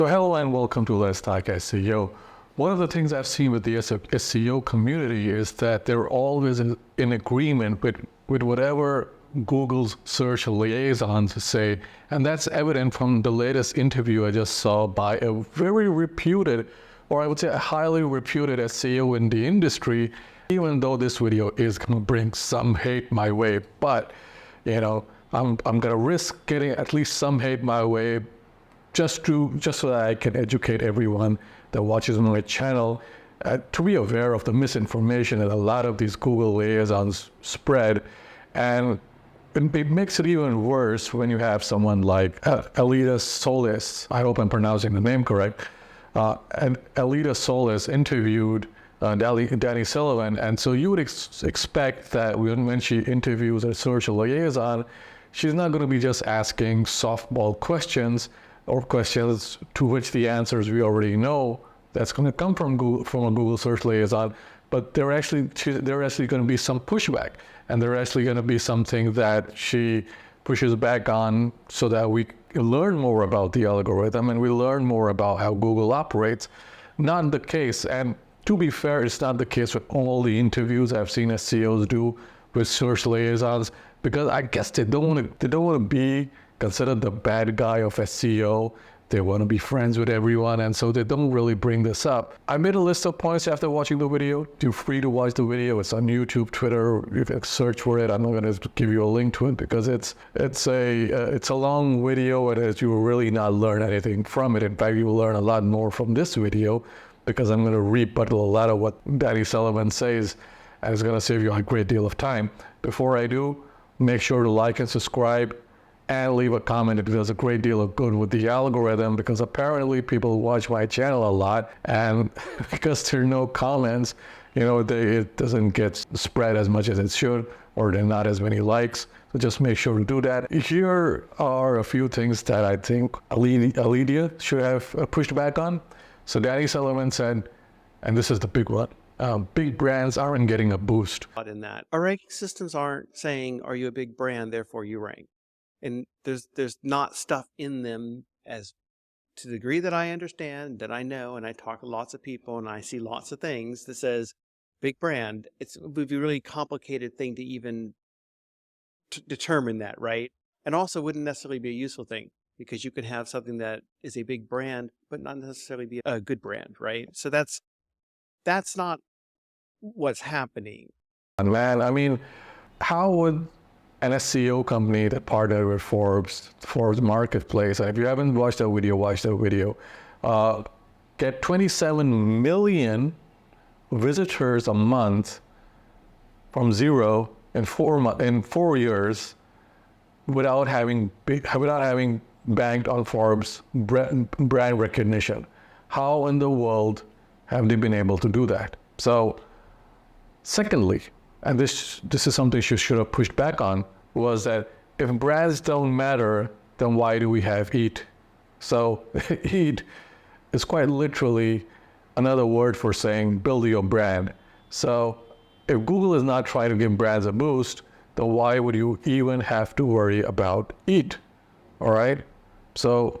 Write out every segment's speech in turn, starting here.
So hello and welcome to Let's Talk SEO. One of the things I've seen with the SEO community is that they're always in agreement with whatever Google's search liaisons say. And that's evident from the latest interview I just saw by a very reputed, or I would say a highly reputed SEO in the industry, even though this video is going to bring some hate my way. But, I'm going to risk getting at least some hate my way just so that I can educate everyone that watches my channel to be aware of the misinformation that a lot of these Google liaisons spread. And it makes it even worse when you have someone like Alida Solis, I hope I'm pronouncing the name correct, and Alida Solis interviewed Danny Sullivan, and so you would expect that when she interviews a search liaison, she's not going to be just asking softball questions, or questions to which the answers we already know that's going to come from a Google search liaison, but there actually going to be some pushback, and there actually going to be something that she pushes back on so that we learn more about the algorithm and we learn more about how Google operates. Not the case, and to be fair, it's not the case with all the interviews I've seen SEOs do with search liaisons, because I guess they don't want to be considered the bad guy of SEO. They want to be friends with everyone, and so they don't really bring this up. I made a list of points after watching the video. Feel free to watch the video. It's on YouTube, Twitter. You can search for it. I'm not going to give you a link to it because it's a long video, and you will really not learn anything from it. In fact, you will learn a lot more from this video because I'm going to rebuttal a lot of what Danny Sullivan says, and it's going to save you a great deal of time. Before I do, make sure to like and subscribe and leave a comment. It does a great deal of good with the algorithm, because apparently people watch my channel a lot, and because there are no comments, it doesn't get spread as much as it should, or there are not as many likes. So just make sure to do that. Here are a few things that I think Alida should have pushed back on. So Danny Sullivan said, and this is the big one, big brands aren't getting a boost. In that, our ranking systems aren't saying, are you a big brand, therefore you rank. And there's not stuff in them, as to the degree that I understand, that I know, and I talk to lots of people and I see lots of things that says big brand. It would be a really complicated thing to even determine that, right? And also wouldn't necessarily be a useful thing, because you can have something that is a big brand but not necessarily be a good brand, right? So that's not what's happening. Man, I mean, how would an SEO company that partnered with Forbes Marketplace, and if you haven't watched that video, watch that video, get 27 million visitors a month from zero in 4 years without having banked on Forbes brand recognition? How in the world have they been able to do that? So, secondly, and this is something she should have pushed back on, was that if brands don't matter, then why do we have EAT? So EAT is quite literally another word for saying build your brand. So if Google is not trying to give brands a boost, then why would you even have to worry about EAT? All right? So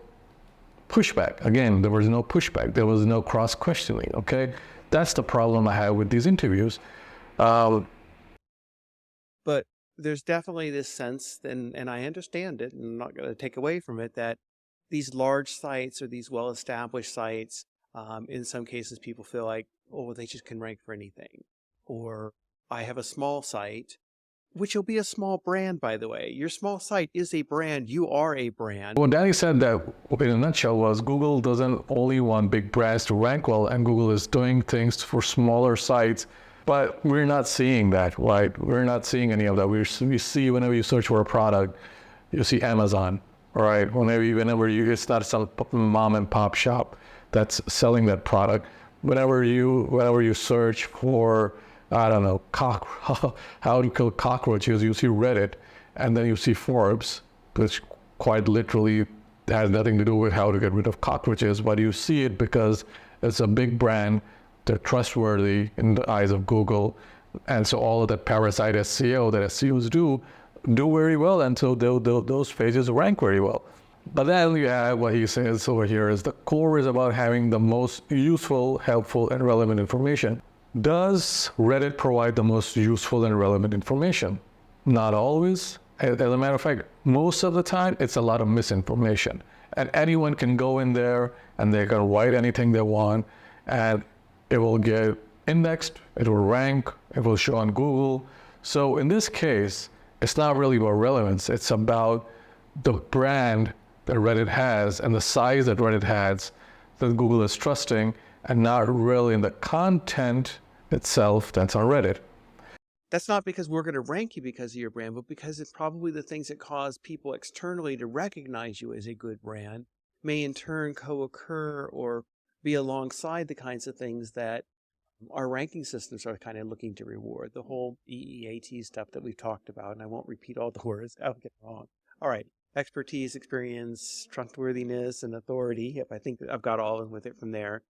pushback. Again, there was no pushback. There was no cross-questioning, okay? That's the problem I have with these interviews. But there's definitely this sense, and I understand it, and I'm not going to take away from it, that these large sites or these well-established sites, in some cases people feel like, oh, they just can rank for anything. Or I have a small site, which will be a small brand, by the way. Your small site is a brand. You are a brand. What Danny said that in a nutshell was Google doesn't only want big brands to rank well, and Google is doing things for smaller sites. But we're not seeing that, right? We're not seeing any of that. We see whenever you search for a product, you see Amazon, right? It's not some mom and pop shop that's selling that product. Whenever you search for, I don't know, how to kill cockroaches, you see Reddit, and then you see Forbes, which quite literally has nothing to do with how to get rid of cockroaches, but you see it because it's a big brand. They're trustworthy in the eyes of Google, and so all of that parasite SEO that SEOs do very well, and so those pages rank very well. But then you have what he says over here is the core is about having the most useful, helpful, and relevant information. Does Reddit provide the most useful and relevant information? Not always. As a matter of fact, most of the time, it's a lot of misinformation. And anyone can go in there and they can write anything they want, and it will get indexed, it will rank, it will show on Google. So in this case, it's not really about relevance, it's about the brand that Reddit has and the size that Reddit has that Google is trusting, and not really in the content itself that's on Reddit. That's not because we're going to rank you because of your brand, but because it's probably the things that cause people externally to recognize you as a good brand may in turn co-occur or be alongside the kinds of things that our ranking systems are kind of looking to reward. The whole EEAT stuff that we've talked about, and I won't repeat all the words, I'll get it wrong. All right. Expertise, experience, trustworthiness, and authority. Yep, I think that I've got all in with it from there.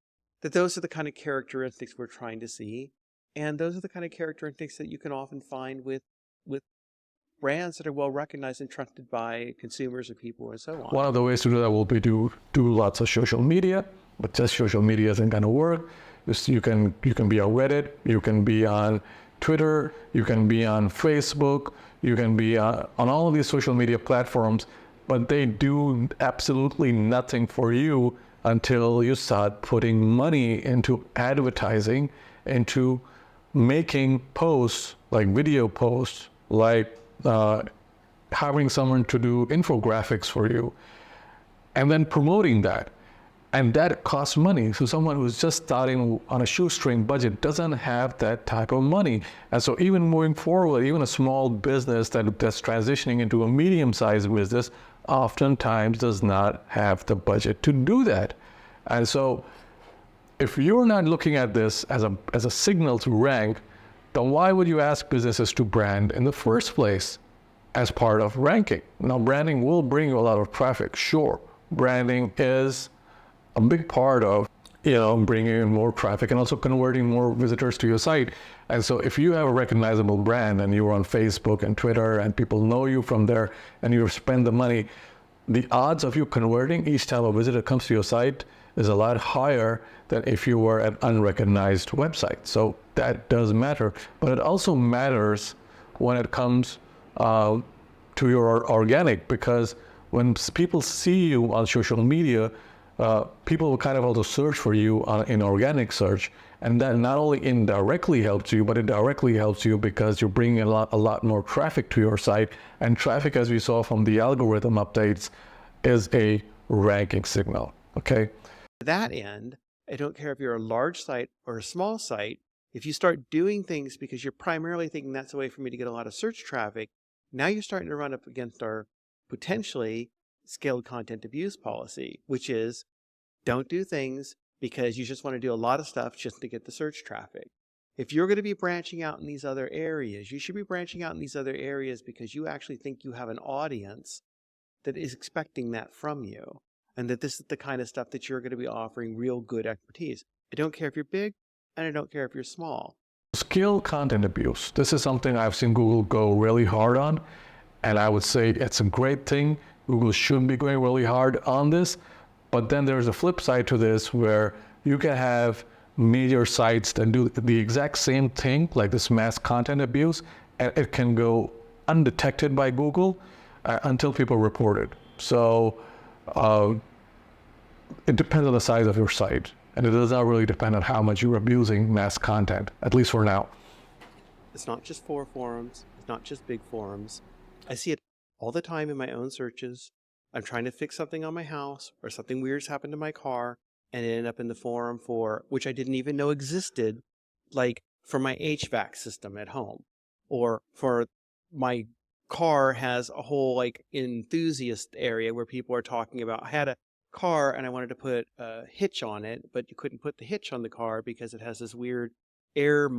That those are the kind of characteristics we're trying to see. And those are the kind of characteristics that you can often find with brands that are well recognized and trusted by consumers or people and so on. One of the ways to do that will be to do lots of social media, but just social media isn't going to work. You can be on Reddit, you can be on Twitter, you can be on Facebook, you can be on all of these social media platforms, but they do absolutely nothing for you until you start putting money into advertising, into making posts, like video posts, like having someone to do infographics for you, and then promoting that. And that costs money. So someone who's just starting on a shoestring budget doesn't have that type of money. And so even moving forward, even a small business that's transitioning into a medium-sized business oftentimes does not have the budget to do that. And so if you're not looking at this as a signal to rank, then why would you ask businesses to brand in the first place as part of ranking? Now, branding will bring you a lot of traffic, sure. Branding is a big part of, bringing in more traffic and also converting more visitors to your site. And so if you have a recognizable brand and you're on Facebook and Twitter and people know you from there and you spend the money, the odds of you converting each time a visitor comes to your site is a lot higher than if you were an unrecognized website. So that does matter. But it also matters when it comes to your organic, because when people see you on social media, people will kind of also search for you in organic search, and that not only indirectly helps you, but it directly helps you because you're bringing a lot more traffic to your site. And traffic, as we saw from the algorithm updates, is a ranking signal. Okay. To that end, I don't care if you're a large site or a small site. If you start doing things because you're primarily thinking that's a way for me to get a lot of search traffic, now you're starting to run up against our potentially scaled content abuse policy, which is don't do things because you just want to do a lot of stuff just to get the search traffic. If you're going to be branching out in these other areas, you should be branching out in these other areas because you actually think you have an audience that is expecting that from you, and that this is the kind of stuff that you're going to be offering real good expertise. I don't care if you're big, and I don't care if you're small. Scaled content abuse. This is something I've seen Google go really hard on, and I would say it's a great thing. Google should be going really hard on this, but then there's a flip side to this where you can have major sites that do the exact same thing, like this mass content abuse, and it can go undetected by Google until people report it. So it depends on the size of your site, and it does not really depend on how much you're abusing mass content, at least for now. It's not just for forums. It's not just big forums. I see it all the time in my own searches. I'm trying to fix something on my house, or something weird's happened to my car, and it ended up in the forum for, which I didn't even know existed, like for my HVAC system at home, or for my car has a whole like enthusiast area where people are talking about, I had a car and I wanted to put a hitch on it, but you couldn't put the hitch on the car because it has this weird air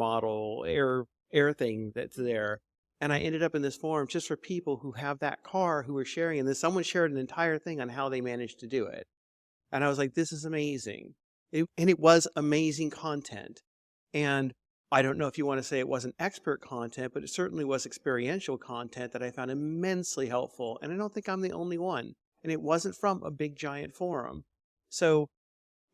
thing that's there. And I ended up in this forum just for people who have that car who were sharing, and then someone shared an entire thing on how they managed to do it. And I was like, this is amazing. And it was amazing content. And I don't know if you want to say it wasn't expert content, but it certainly was experiential content that I found immensely helpful. And I don't think I'm the only one. and it wasn't from a big giant forum. So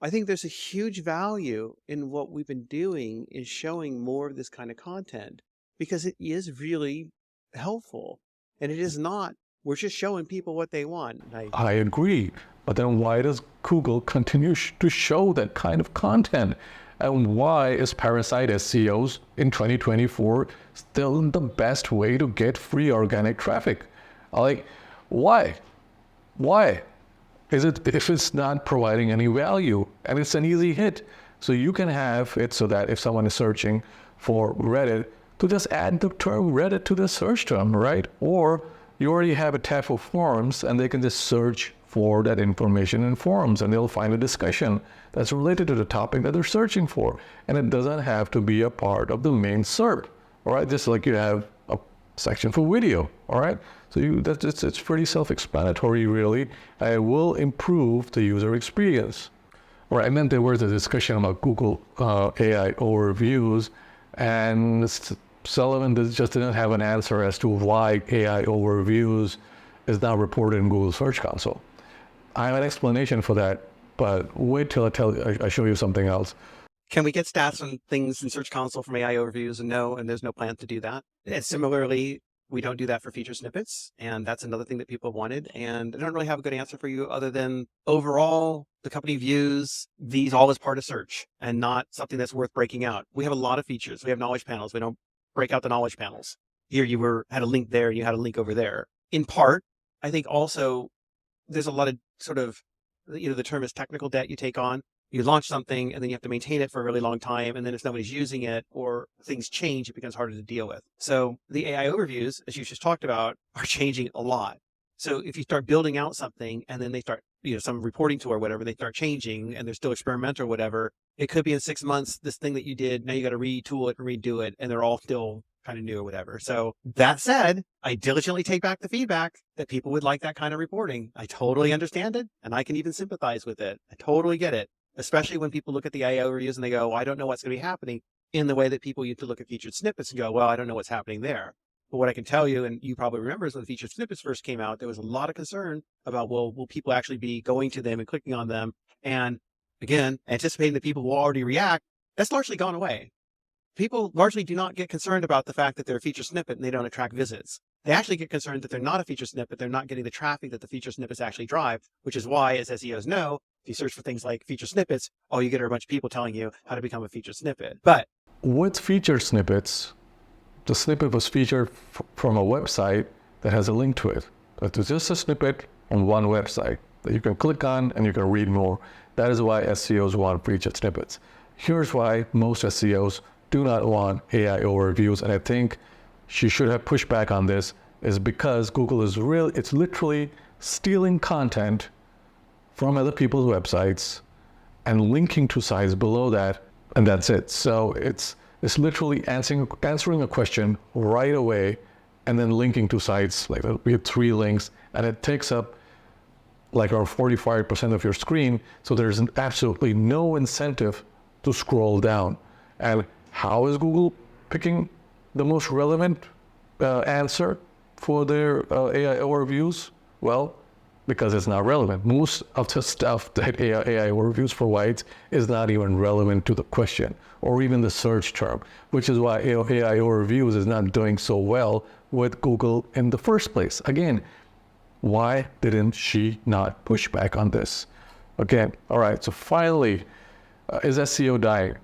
I think there's a huge value in what we've been doing is showing more of this kind of content, because it is really helpful, and it is not, we're just showing people what they want. I agree. But then why does Google continue to show that kind of content? And why is Parasite SEOs in 2024 still the best way to get free organic traffic? Like, why? Why? Is it if it's not providing any value and it's an easy hit? So you can have it so that if someone is searching for Reddit, to just add the term Reddit to the search term, right? Or you already have a tab for forums and they can just search for that information in forums and they'll find a discussion that's related to the topic that they're searching for. And it doesn't have to be a part of the main SERP, all right? Just like you have a section for video, all right? So it's pretty self-explanatory, really. And it will improve the user experience. All right, and then there was a discussion about Google AI overviews, and Sullivan just didn't have an answer as to why AI overviews is not reported in Google Search Console. I have an explanation for that, but wait till I show you something else. Can we get stats on things in Search Console from AI overviews? And no, and there's no plan to do that. And similarly, we don't do that for feature snippets, and that's another thing that people have wanted. And I don't really have a good answer for you other than overall, the company views these all as part of search and not something that's worth breaking out. We have a lot of features. We have knowledge panels. We don't break out the knowledge panels. Here you had a link there and you had a link over there. In part, I think also there's a lot of sort of, the term is technical debt you take on. You launch something and then you have to maintain it for a really long time. And then if nobody's using it or things change, it becomes harder to deal with. So the AI overviews, as you just talked about, are changing a lot. So if you start building out something and then they start, some reporting tool or whatever, they start changing and they're still experimental or whatever, it could be in 6 months, this thing that you did, now you got to retool it and redo it. And they're all still kind of new or whatever. So that said, I diligently take back the feedback that people would like that kind of reporting. I totally understand it. And I can even sympathize with it. I totally get it. Especially when people look at the AI overviews and they go, well, I don't know what's going to be happening, in the way that people used to look at featured snippets and go, well, I don't know what's happening there. But what I can tell you, and you probably remember, is when featured snippets first came out, there was a lot of concern about, well, will people actually be going to them and clicking on them? And again, anticipating that people will already react, that's largely gone away. People largely do not get concerned about the fact that they're a feature snippet and they don't attract visits. They actually get concerned that they're not a feature snippet, they're not getting the traffic that the feature snippets actually drive, which is why, as SEOs know, if you search for things like feature snippets, all you get are a bunch of people telling you how to become a feature snippet. But with feature snippets, the snippet was featured from a website that has a link to it. It's just a snippet on one website that you can click on and you can read more. That is why SEOs want featured snippets. Here's why most SEOs do not want AI overviews, and I think she should have pushed back on this, is because Google is it's literally stealing content from other people's websites and linking to sites below that, and that's it. So it's literally answering a question right away and then linking to sites. Like we have 3 links and it takes up like around 45% of your screen. So there's absolutely no incentive to scroll down. And how is Google picking the most relevant answer for their AI overviews? Well, because it's not relevant. Most of the stuff that AI overviews provides is not even relevant to the question or even the search term, which is why AI overviews is not doing so well with Google in the first place. Again, why didn't she not push back on this? Okay, all right, so finally, is SEO dying?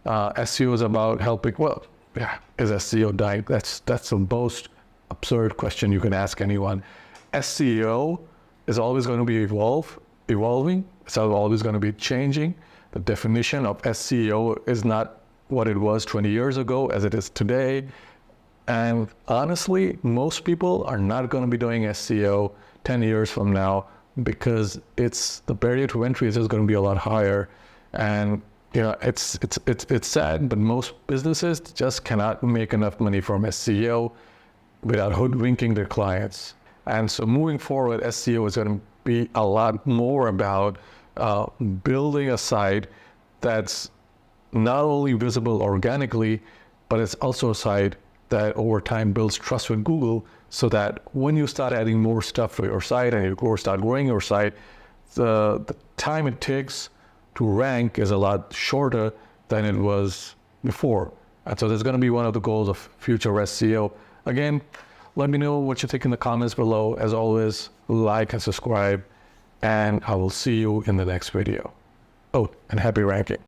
SEO is about helping, well, yeah, is SEO dying? That's the most absurd question you can ask anyone. SEO is always going to be evolving. It's always going to be changing. The definition of SEO is not what it was 20 years ago as it is today. And honestly, most people are not going to be doing SEO 10 years from now because the barrier to entry is just going to be a lot higher. And it's sad, but most businesses just cannot make enough money from SEO without hoodwinking their clients. And so moving forward, SEO is going to be a lot more about building a site that's not only visible organically, but it's also a site that over time builds trust with Google, so that when you start adding more stuff to your site and you start growing your site, the time it takes to rank is a lot shorter than it was before. And so that's going to be one of the goals of future SEO. Again, let me know what you think in the comments below. As always, like and subscribe, and I will see you in the next video. Oh, and happy ranking.